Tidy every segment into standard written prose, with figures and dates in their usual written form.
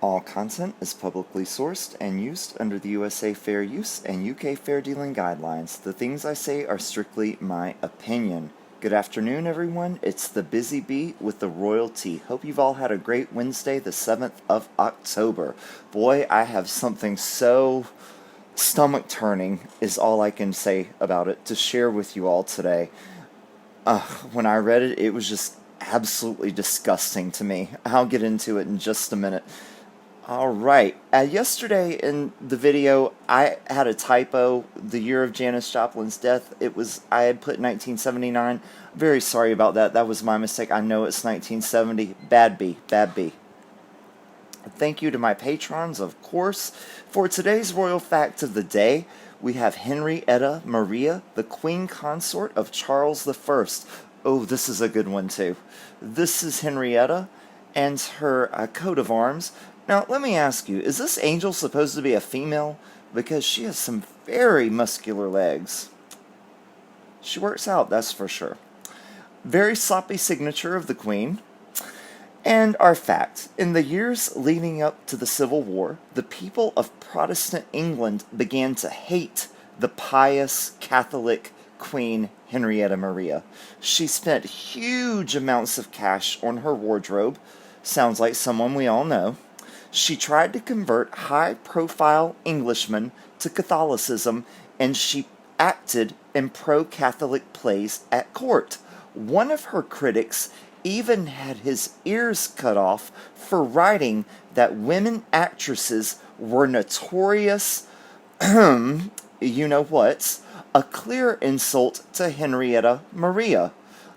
All content is publicly sourced and used under the USA Fair Use and UK Fair Dealing Guidelines. The things I say are strictly my opinion. Good afternoon, everyone. It's the Bizzy Bee with the royalty. Hope you've all had a great Wednesday, the 7th of October. Boy, I have something so stomach-turning, is all I can say about it, to share with you all today. When I read it, it was just absolutely disgusting to me. I'll get into it in just a minute. Alright, yesterday in the video, I had a typo. The year of Janis Joplin's death, I had put 1979. Very sorry about that. That was my mistake. I know it's 1970. Bad B. Thank you to my patrons, of course. For today's royal fact of the day, we have Henrietta Maria, the Queen Consort of Charles I. Oh, this is a good one too. This is Henrietta and her coat of arms. Now, let me ask you, is this angel supposed to be a female? Because she has some very muscular legs. She works out, that's for sure. Very sloppy signature of the Queen. And our fact, in the years leading up to the Civil War, the people of Protestant England began to hate the pious Catholic Queen Henrietta Maria. She spent huge amounts of cash on her wardrobe. Sounds like someone we all know. She tried to convert high-profile Englishmen to Catholicism, and she acted in pro-Catholic plays at court. One of her critics even had his ears cut off for writing that women actresses were notorious, you-know-whats, a clear insult to Henrietta Maria,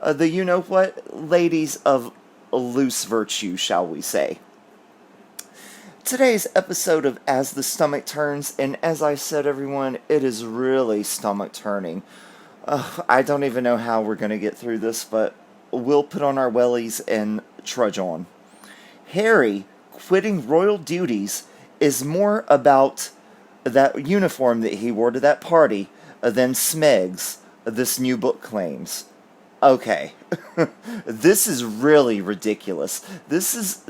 the you-know-what ladies of loose virtue, shall we say. Today's episode of As the Stomach Turns, and as I said, everyone, it is really stomach-turning. I don't even know how we're going to get through this, but we'll put on our wellies and trudge on. Harry quitting royal duties is more about that uniform that he wore to that party than Smegs, this new book claims. Okay, this is really ridiculous. This is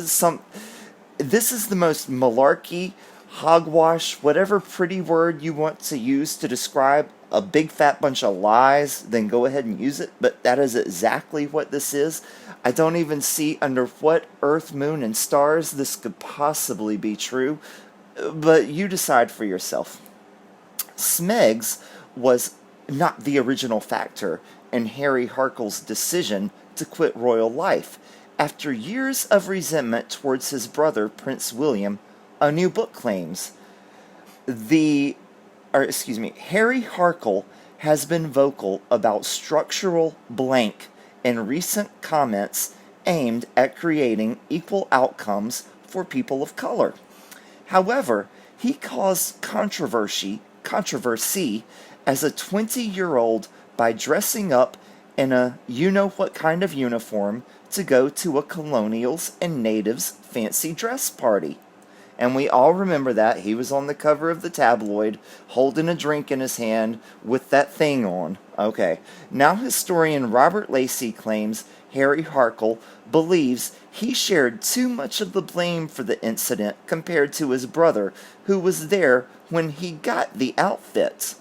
the most malarkey, hogwash, whatever pretty word you want to use to describe a big fat bunch of lies, then go ahead and use it, but that is exactly what this is. I don't even see under what earth, moon, and stars this could possibly be true, but you decide for yourself. Smegs was not the original factor in Harry Harkle's decision to quit royal life. After years of resentment towards his brother, Prince William, a new book claims. Harry Harkle has been vocal about structural blank in recent comments aimed at creating equal outcomes for people of color. However, he caused controversy as a 20-year-old by dressing up in a you-know-what kind of uniform to go to a colonials and natives fancy dress party. And we all remember that. He was on the cover of the tabloid, holding a drink in his hand with that thing on. Okay. Now historian Robert Lacey claims Harry Harkle believes he shared too much of the blame for the incident compared to his brother, who was there when he got the outfit.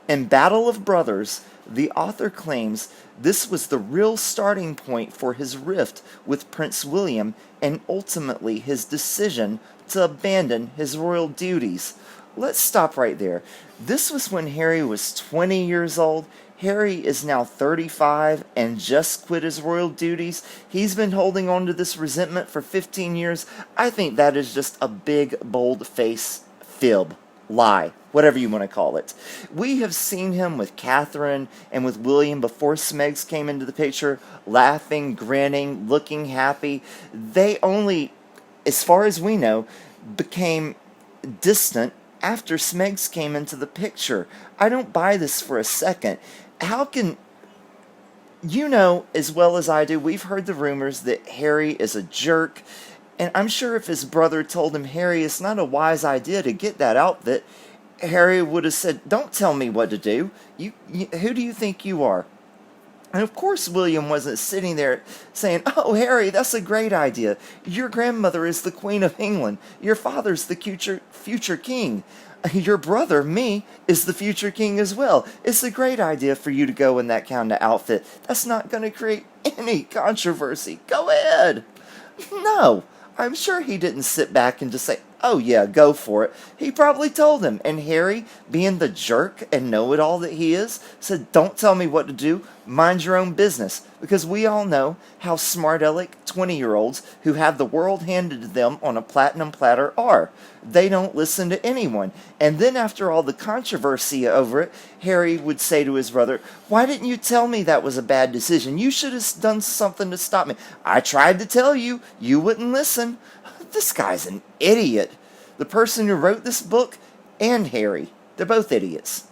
In Battle of Brothers, the author claims this was the real starting point for his rift with Prince William and ultimately his decision to abandon his royal duties. Let's stop right there. This was when Harry was 20 years old. Harry is now 35 and just quit his royal duties. He's been holding on to this resentment for 15 years. I think that is just a big, bold-faced fib. Lie, whatever you want to call it. We have seen him with Catherine and with William before Smegs came into the picture, laughing, grinning, looking happy. They only, as far as we know, became distant after Smegs came into the picture. I don't buy this for a second. How can... You know as well as I do, we've heard the rumors that Harry is a jerk. And I'm sure if his brother told him, Harry, it's not a wise idea to get that outfit, Harry would have said, don't tell me what to do. Who do you think you are? And of course, William wasn't sitting there saying, "Oh, Harry, that's a great idea. Your grandmother is the Queen of England. Your father's the future king. Your brother, me, is the future king as well. It's a great idea for you to go in that kind of outfit. That's not going to create any controversy. Go ahead." No, I'm sure he didn't sit back and just say, "Oh yeah, go for it." He probably told him, and Harry, being the jerk and know-it-all that he is, said, "Don't tell me what to do, mind your own business," because we all know how smart-aleck 20-year-olds who have the world handed to them on a platinum platter are. They don't listen to anyone. And then after all the controversy over it, Harry would say to his brother, "Why didn't you tell me that was a bad decision? You should have done something to stop me. I tried to tell you, you wouldn't listen." This guy's an idiot. The person who wrote this book and Harry, they're both idiots.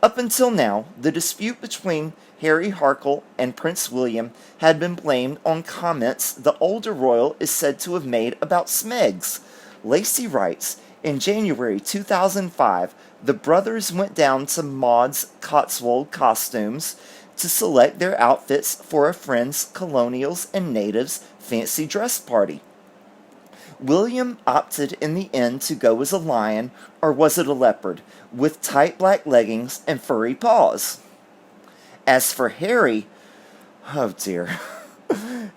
Up until now, the dispute between Harry Harkle and Prince William had been blamed on comments the older royal is said to have made about Smegs. Lacey writes, in January 2005, the brothers went down to Maud's Cotswold Costumes to select their outfits for a friend's colonials and natives fancy dress party. William opted in the end to go as a lion, or was it a leopard, with tight black leggings and furry paws. As for Harry, oh dear,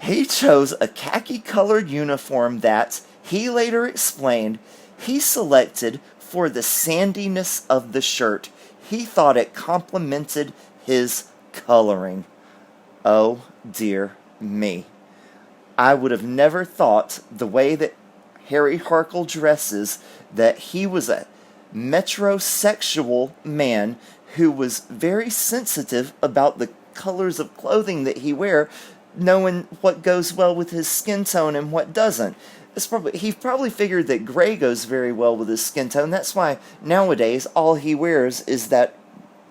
he chose a khaki-colored uniform that, he later explained, he selected for the sandiness of the shirt. He thought it complemented his coloring. Oh dear me. I would have never thought the way that Harry Harkle dresses that he was a metrosexual man who was very sensitive about the colors of clothing that he wear, knowing what goes well with his skin tone and what doesn't. He probably figured that gray goes very well with his skin tone. That's why nowadays all he wears is that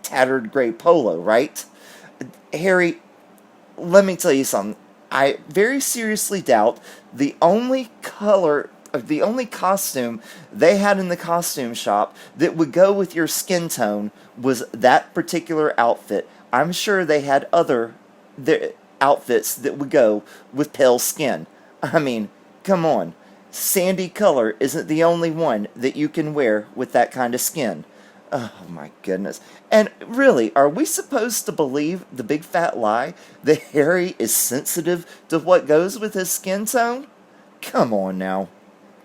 tattered gray polo, right? Harry, let me tell you something. I very seriously doubt the only costume they had in the costume shop that would go with your skin tone was that particular outfit. I'm sure they had other outfits that would go with pale skin. I mean, come on. Sandy color isn't the only one that you can wear with that kind of skin. Oh my goodness. And really, are we supposed to believe the big fat lie that Harry is sensitive to what goes with his skin tone? Come on now.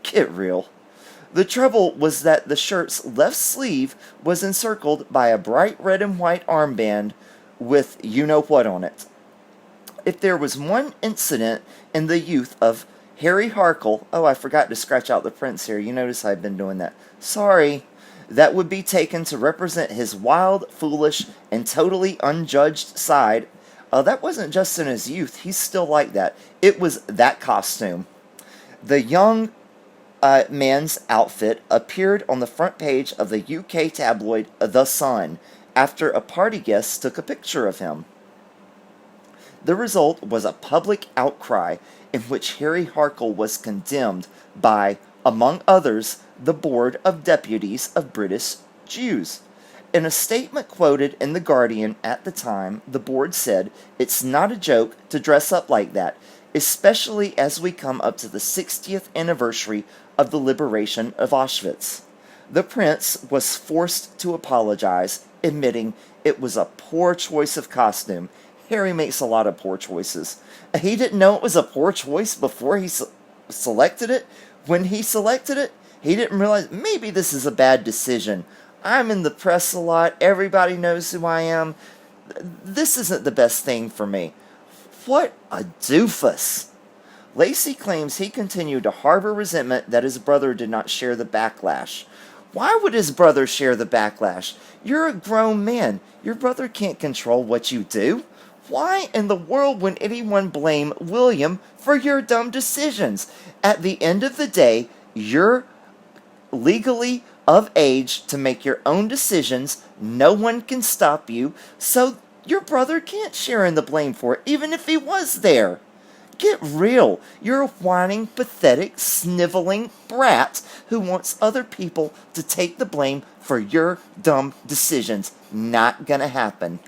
Get real. The trouble was that the shirt's left sleeve was encircled by a bright red and white armband with you-know-what on it. If there was one incident in the youth of Harry Harkle, oh, I forgot to scratch out the prince here. You notice I've been doing that. Sorry. That would be taken to represent his wild, foolish, and totally unjudged side. That wasn't just in his youth. He's still like that. It was that costume. The young man's outfit appeared on the front page of the UK tabloid The Sun after a party guest took a picture of him. The result was a public outcry in which Harry Harkle was condemned by, among others, the Board of Deputies of British Jews. In a statement quoted in The Guardian at the time, the board said, "It's not a joke to dress up like that, especially as we come up to the 60th anniversary of the liberation of Auschwitz." The prince was forced to apologize, admitting it was a poor choice of costume. Harry makes a lot of poor choices. He didn't know it was a poor choice before he selected it. When he selected it, he didn't realize, maybe this is a bad decision. I'm in the press a lot. Everybody knows who I am. This isn't the best thing for me. What a doofus. Lacey claims he continued to harbor resentment that his brother did not share the backlash. Why would his brother share the backlash? You're a grown man. Your brother can't control what you do. Why in the world would anyone blame William for your dumb decisions? At the end of the day, you're legally of age to make your own decisions. No one can stop you, so your brother can't share in the blame for it, even if he was there. Get real. You're a whining, pathetic, sniveling brat who wants other people to take the blame for your dumb decisions. Not gonna happen.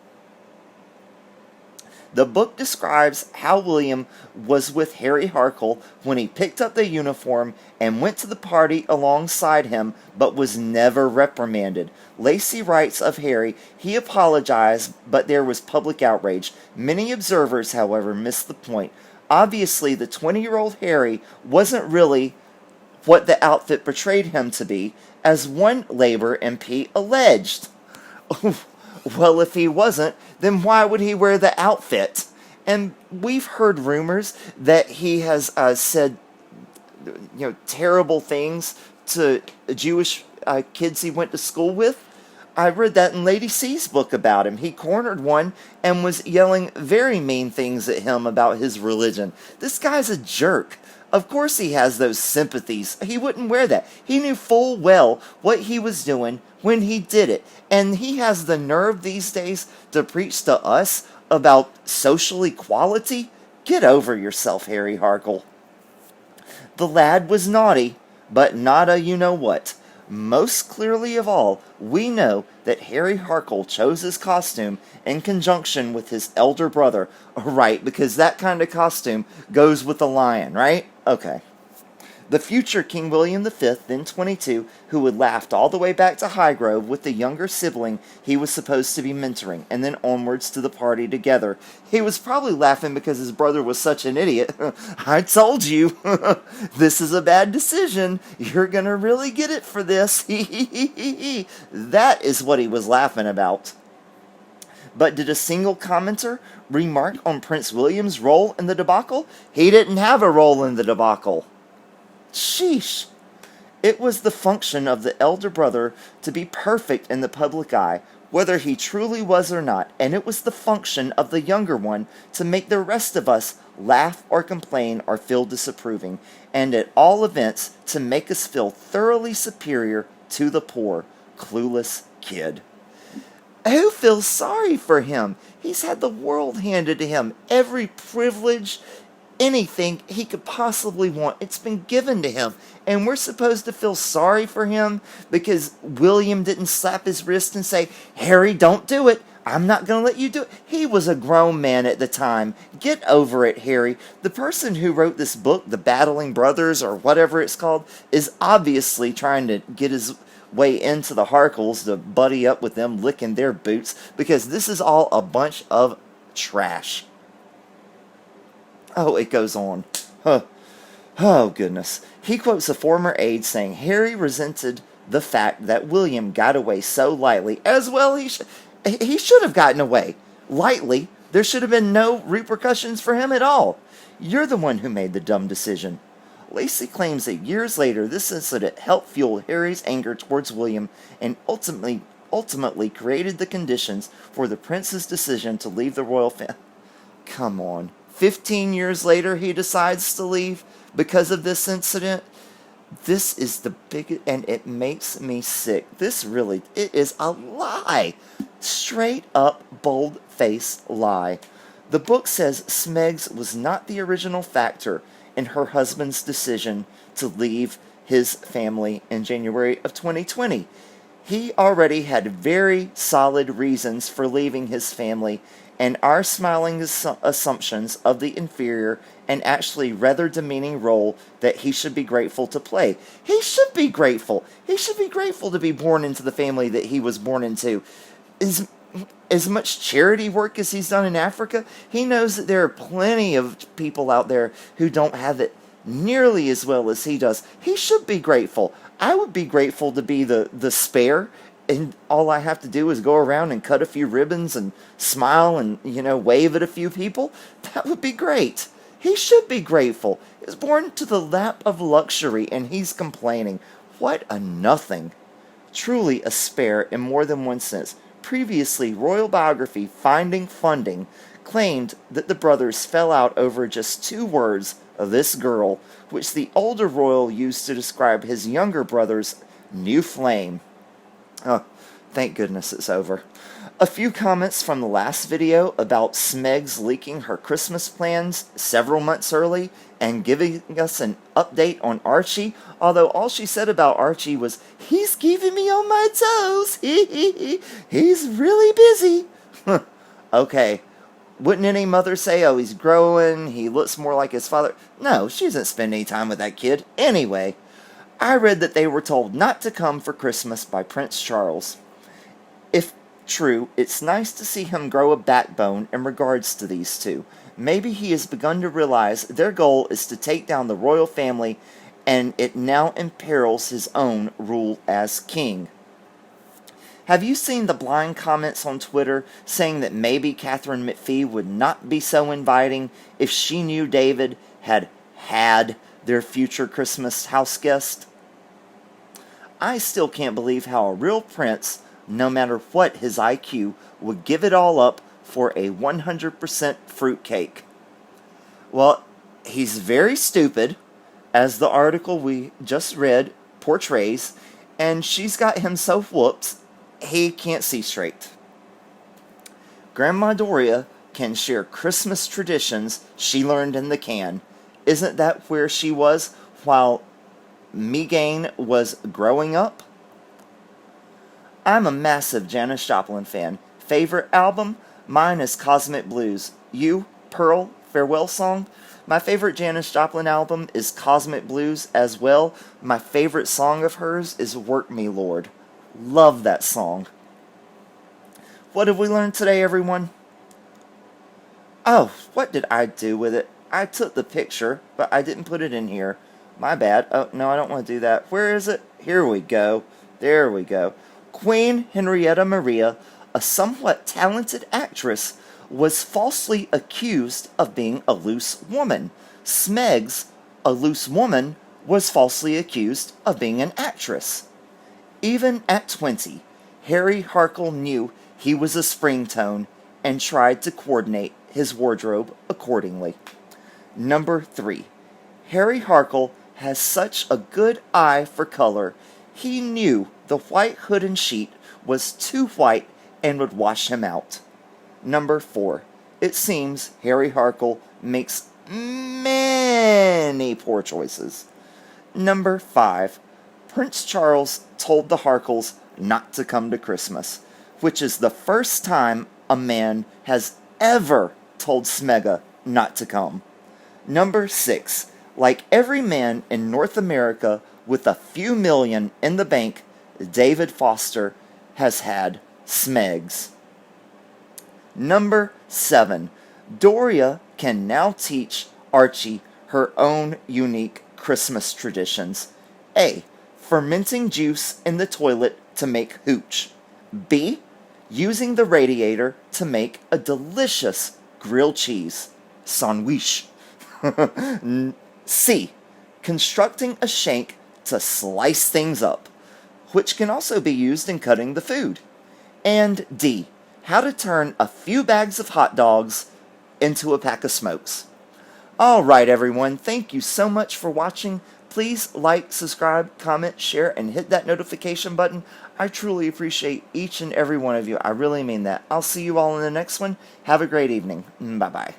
The book describes how William was with Harry Harkle when he picked up the uniform and went to the party alongside him, but was never reprimanded. Lacey writes of Harry, he apologized, but there was public outrage. Many observers, however, missed the point. Obviously, the 20-year-old Harry wasn't really what the outfit portrayed him to be, as one Labour MP alleged. Well, if he wasn't, then why would he wear the outfit? And we've heard rumors that he has said, terrible things to Jewish kids he went to school with. I read that in Lady C's book about him. He cornered one and was yelling very mean things at him about his religion. This guy's a jerk. Of course he has those sympathies. He wouldn't wear that. He knew full well what he was doing when he did it. And he has the nerve these days to preach to us about social equality? Get over yourself, Harry Harkle. The lad was naughty, but not a you-know-what. Most clearly of all, we know that Harry Harkle chose his costume in conjunction with his elder brother. Right, because that kind of costume goes with the lion, right? Okay. The future King William V, then 22, who had laughed all the way back to Highgrove with the younger sibling he was supposed to be mentoring, and then onwards to the party together. He was probably laughing because his brother was such an idiot. I told you, this is a bad decision. You're gonna really get it for this. That is what he was laughing about. But did a single commenter remark on Prince William's role in the debacle? He didn't have a role in the debacle. Sheesh. It was the function of the elder brother to be perfect in the public eye, whether he truly was or not, and it was the function of the younger one to make the rest of us laugh or complain or feel disapproving, and at all events to make us feel thoroughly superior to the poor, clueless kid. Who feels sorry for him? He's had the world handed to him, every privilege, anything he could possibly want. It's been given to him. And we're supposed to feel sorry for him because William didn't slap his wrist and say, Harry, don't do it. I'm not going to let you do it. He was a grown man at the time. Get over it, Harry. The person who wrote this book, The Battling Brothers, or whatever it's called, is obviously trying to get his way into the Harkles to buddy up with them, licking their boots, because this is all a bunch of trash. Oh, it goes on. Oh, goodness. He quotes a former aide saying Harry resented the fact that William got away so lightly. As well, he should have gotten away lightly. There should have been no repercussions for him at all. You're the one who made the dumb decision. Lacey claims that years later, this incident helped fuel Harry's anger towards William and ultimately created the conditions for the prince's decision to leave the royal family. Come on. 15 years later, he decides to leave because of this incident. This is the biggest, and it makes me sick. It is a lie. Straight up, bold-faced lie. The book says Smegs was not the original factor in her husband's decision to leave his family in January of 2020. He already had very solid reasons for leaving his family, and our smiling assumptions of the inferior and actually rather demeaning role that he should be grateful to play. He should be grateful. He should be grateful to be born into the family that he was born into. As much charity work as he's done in Africa, he knows that there are plenty of people out there who don't have it nearly as well as he does. He should be grateful. I would be grateful to be the spare, and all I have to do is go around and cut a few ribbons and smile and, wave at a few people. That would be great. He should be grateful. He was born to the lap of luxury, and he's complaining. What a nothing. Truly a spare in more than one sense. Previously, royal biography Finding Funding claimed that the brothers fell out over just 2 words, this girl, which the older royal used to describe his younger brother's new flame. Oh, thank goodness it's over. A few comments from the last video about Smegs leaking her Christmas plans several months early and giving us an update on Archie, although all she said about Archie was, he's keeping me on my toes. He's really busy. Okay, Wouldn't any mother say, oh, he's growing, he looks more like his father? No, she doesn't spend any time with that kid. Anyway, I read that they were told not to come for Christmas by Prince Charles. If true, it's nice to see him grow a backbone in regards to these two. Maybe he has begun to realize their goal is to take down the royal family, and it now imperils his own rule as king. Have you seen the blind comments on Twitter saying that maybe Catherine McPhee would not be so inviting if she knew David had their future Christmas house guest? I still can't believe how a real prince, no matter what his IQ, would give it all up for a 100% fruitcake. Well, he's very stupid, as the article we just read portrays, and she's got him so whooped he can't see straight. Grandma Doria can share Christmas traditions she learned in the can. Isn't that where she was while Megan was growing up? I'm a massive Janis Joplin fan. Favorite album? Mine is Cosmic Blues. You, Pearl, farewell song? My favorite Janis Joplin album is Cosmic Blues as well. My favorite song of hers is Work Me, Lord. Love that song. What have we learned today, everyone? Oh, what did I do with it? I took the picture, but I didn't put it in here. My bad. Oh, no, I don't want to do that. Where is it? Here we go. There we go. Queen Henrietta Maria, a somewhat talented actress, was falsely accused of being a loose woman. Smegs, a loose woman, was falsely accused of being an actress. Even at 20, Harry Harkle knew he was a springtone and tried to coordinate his wardrobe accordingly. Number 3. Harry Harkle has such a good eye for color, he knew the white hood and sheet was too white and would wash him out. Number 4. It seems Harry Harkle makes many poor choices. Number 5. Prince Charles told the Harkles not to come to Christmas, which is the first time a man has ever told Smega not to come. Number 6. Like every man in North America with a few million in the bank, David Foster has had Smegs. Number 7. Doria can now teach Archie her own unique Christmas traditions. A. Fermenting juice in the toilet to make hooch. B. Using the radiator to make a delicious grilled cheese sandwich. C. Constructing a shank to slice things up, which can also be used in cutting the food. And D. How to turn a few bags of hot dogs into a pack of smokes. Alright everyone, thank you so much for watching. Please like, subscribe, comment, share, and hit that notification button. I truly appreciate each and every one of you. I really mean that. I'll see you all in the next one. Have a great evening. Bye-bye.